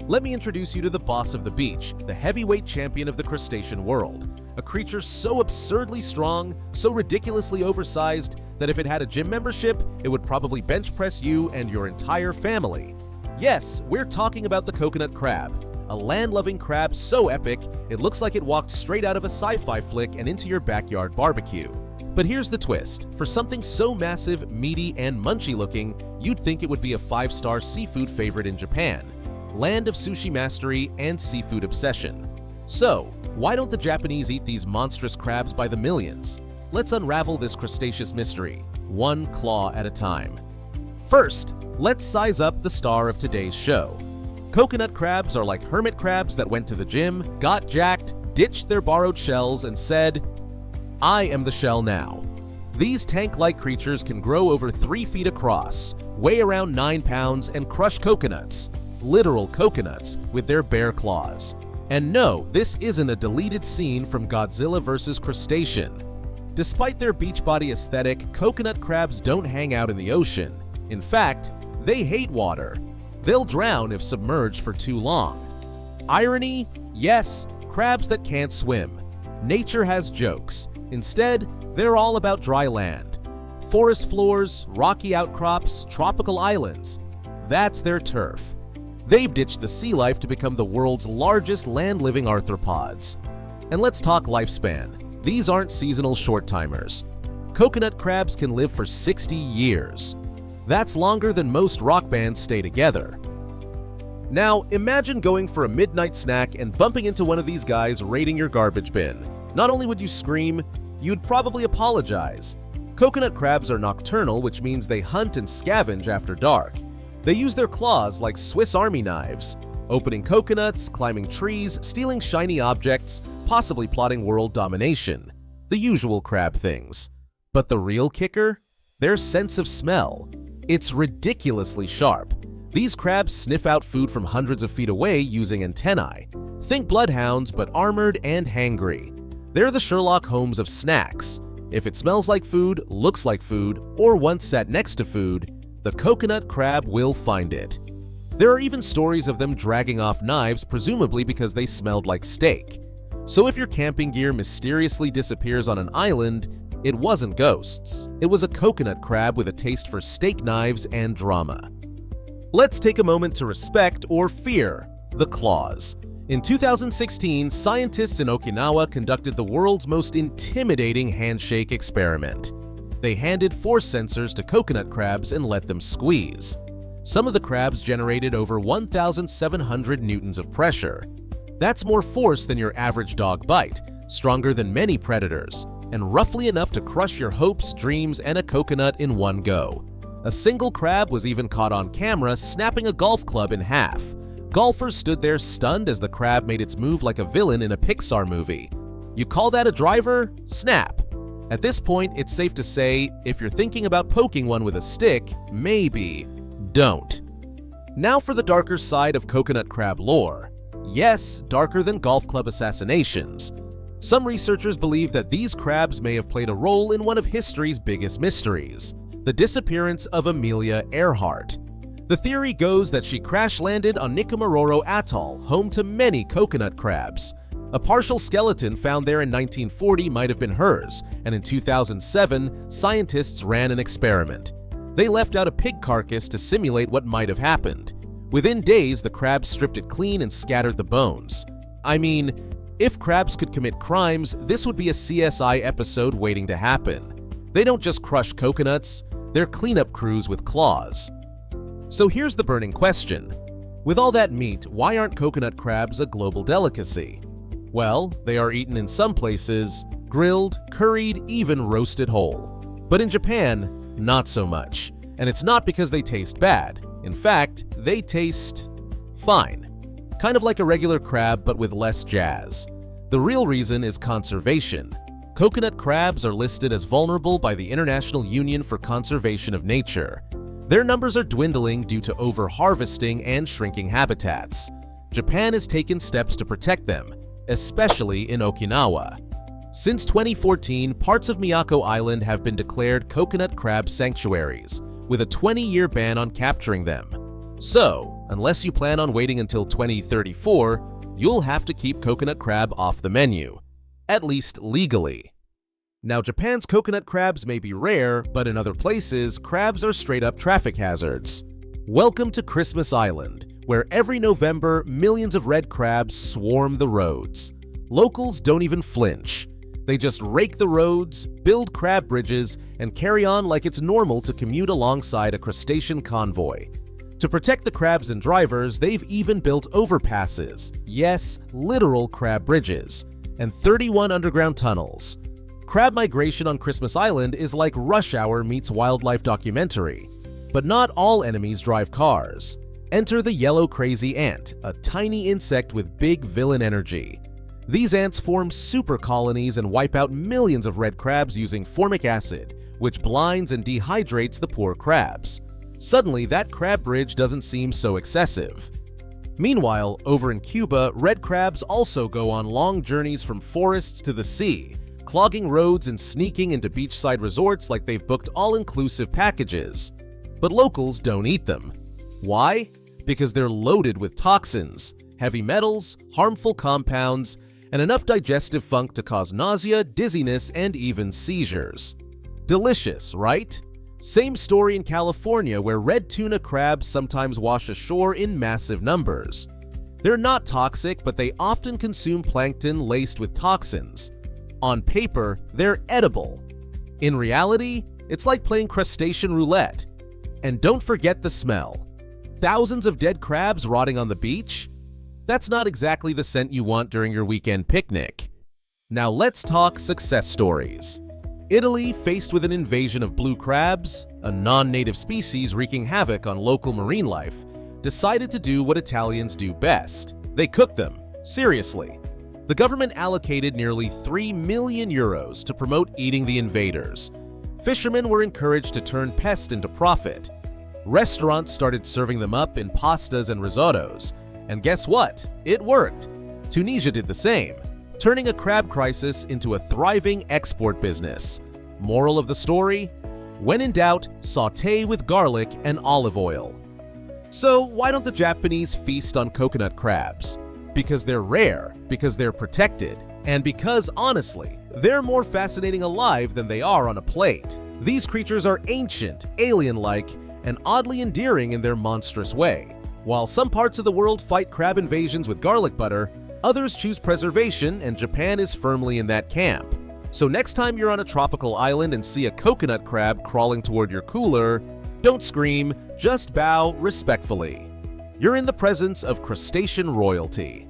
Let me introduce you to the boss of the beach, the heavyweight champion of the crustacean world. A creature so absurdly strong, so ridiculously oversized, that if it had a gym membership, it would probably bench press you and your entire family. Yes, we're talking about the coconut crab, a land-loving crab so epic, it looks like it walked straight out of a sci-fi flick and into your backyard barbecue. But here's the twist. For something so massive, meaty, and munchy looking, you'd think it would be a 5-star seafood favorite in Japan, land of sushi mastery and seafood obsession. So, why don't the Japanese eat these monstrous crabs by the millions? Let's unravel this crustaceous mystery, one claw at a time. First, let's size up the star of today's show. Coconut crabs are like hermit crabs that went to the gym, got jacked, ditched their borrowed shells, and said, "I am the shell now." These tank-like creatures can grow over 3 feet across, weigh around 9 pounds, and crush coconuts, literal coconuts, with their bare claws. And no, this isn't a deleted scene from Godzilla vs. Crustacean. Despite their beach body aesthetic, coconut crabs don't hang out in the ocean. In fact, they hate water. They'll drown if submerged for too long. Irony? Yes, crabs that can't swim. Nature has jokes. Instead, they're all about dry land. Forest floors, rocky outcrops, tropical islands. That's their turf. They've ditched the sea life to become the world's largest land-living arthropods. And let's talk lifespan. These aren't seasonal short-timers. Coconut crabs can live for 60 years. That's longer than most rock bands stay together. Now, imagine going for a midnight snack and bumping into one of these guys raiding your garbage bin. Not only would you scream, you'd probably apologize. Coconut crabs are nocturnal, which means they hunt and scavenge after dark. They use their claws like Swiss Army knives, opening coconuts, climbing trees, stealing shiny objects, possibly plotting world domination. The usual crab things. But the real kicker? Their sense of smell. It's ridiculously sharp. These crabs sniff out food from hundreds of feet away using antennae. Think bloodhounds, but armored and hangry. They're the Sherlock Holmes of snacks. If it smells like food, looks like food, or once sat next to food, the coconut crab will find it. There are even stories of them dragging off knives, presumably because they smelled like steak. So if your camping gear mysteriously disappears on an island, it wasn't ghosts. It was a coconut crab with a taste for steak knives and drama. Let's take a moment to respect or fear the claws. In 2016, scientists in Okinawa conducted the world's most intimidating handshake experiment. They handed force sensors to coconut crabs and let them squeeze. Some of the crabs generated over 1,700 newtons of pressure. That's more force than your average dog bite, stronger than many predators, and roughly enough to crush your hopes, dreams, and a coconut in one go. A single crab was even caught on camera snapping a golf club in half. Golfers stood there stunned as the crab made its move like a villain in a Pixar movie. You call that a driver? Snap. At this point, it's safe to say, if you're thinking about poking one with a stick, maybe don't. Now for the darker side of coconut crab lore. Yes, darker than golf club assassinations. Some researchers believe that these crabs may have played a role in one of history's biggest mysteries, the disappearance of Amelia Earhart. The theory goes that she crash-landed on Nikumaroro Atoll, home to many coconut crabs. A partial skeleton found there in 1940 might have been hers, and in 2007, scientists ran an experiment. They left out a pig carcass to simulate what might have happened. Within days, the crabs stripped it clean and scattered the bones. I mean, if crabs could commit crimes, this would be a CSI episode waiting to happen. They don't just crush coconuts, they're cleanup crews with claws. So here's the burning question. With all that meat, why aren't coconut crabs a global delicacy? Well, they are eaten in some places, grilled, curried, even roasted whole. But in Japan, not so much. And it's not because they taste bad. In fact, they taste fine. Kind of like a regular crab, but with less jazz. The real reason is conservation. Coconut crabs are listed as vulnerable by the International Union for Conservation of Nature. Their numbers are dwindling due to over-harvesting and shrinking habitats. Japan has taken steps to protect them, especially in Okinawa. Since 2014, parts of Miyako Island have been declared coconut crab sanctuaries, with a 20-year ban on capturing them. So, unless you plan on waiting until 2034, you'll have to keep coconut crab off the menu, at least legally. Now, Japan's coconut crabs may be rare, but in other places, crabs are straight-up traffic hazards. Welcome to Christmas Island, where every November, millions of red crabs swarm the roads. Locals don't even flinch. They just rake the roads, build crab bridges, and carry on like it's normal to commute alongside a crustacean convoy. To protect the crabs and drivers, they've even built overpasses, yes, literal crab bridges, and 31 underground tunnels. Crab migration on Christmas Island is like Rush Hour meets wildlife documentary. But not all enemies drive cars. Enter the yellow crazy ant, a tiny insect with big villain energy. These ants form super colonies and wipe out millions of red crabs using formic acid, which blinds and dehydrates the poor crabs. Suddenly, that crab bridge doesn't seem so excessive. Meanwhile, over in Cuba, red crabs also go on long journeys from forests to the sea, clogging roads and sneaking into beachside resorts like they've booked all-inclusive packages. But locals don't eat them. Why? Because they're loaded with toxins, heavy metals, harmful compounds, and enough digestive funk to cause nausea, dizziness, and even seizures. Delicious, right? Same story in California, where red tuna crabs sometimes wash ashore in massive numbers. They're not toxic, but they often consume plankton laced with toxins. On paper, they're edible. In reality, it's like playing crustacean roulette. And don't forget the smell. Thousands of dead crabs rotting on the beach? That's not exactly the scent you want during your weekend picnic. Now let's talk success stories. Italy, faced with an invasion of blue crabs, a non-native species wreaking havoc on local marine life, decided to do what Italians do best. They cooked them. Seriously. The government allocated nearly €3 million to promote eating the invaders. Fishermen were encouraged to turn pest into profit. Restaurants started serving them up in pastas and risottos. And guess what? It worked. Tunisia did the same, turning a crab crisis into a thriving export business. Moral of the story? When in doubt, sauté with garlic and olive oil. So why don't the Japanese feast on coconut crabs? Because they're rare, because they're protected, and because, honestly, they're more fascinating alive than they are on a plate. These creatures are ancient, alien-like, and oddly endearing in their monstrous way. While some parts of the world fight crab invasions with garlic butter, others choose preservation, and Japan is firmly in that camp. So next time you're on a tropical island and see a coconut crab crawling toward your cooler, don't scream, just bow respectfully. You're in the presence of crustacean royalty.